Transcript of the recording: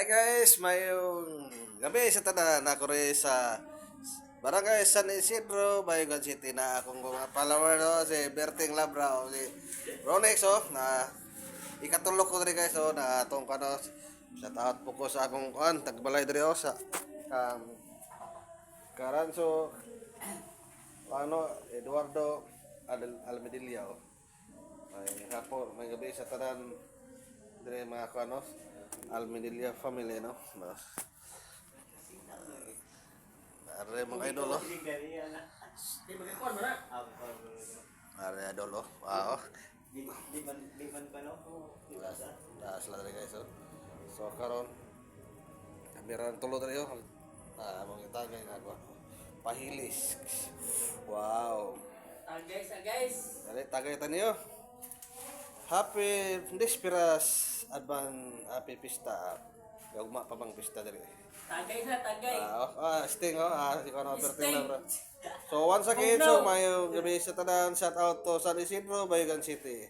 Hi guys, mayong gabi sa tanan. Ako rin sa Barangay San Isidro, Bayugan City na akong mga follower no, si Berting Labra o si Ronex na ikatulok ko rin guys na atong kano shout out po ko sa akong tagbalay diri sa Karanso Eduardo Almedilla May hapon, may gabi sa tanan dire mga Almedilla family no. Are mga idol Are idol Wow. Das lah guys So karon kameran tulo diri mong itagay ako. Pahilis. Wow. Guys. Dali tagay taniyo. Happy Disperas Happy Pista. Gagma pa bang pista diri. Tagay. Sting si kono Berting Labra. So once again, so may gabi sa tanan, shout out to San Isidro, Bayugan City.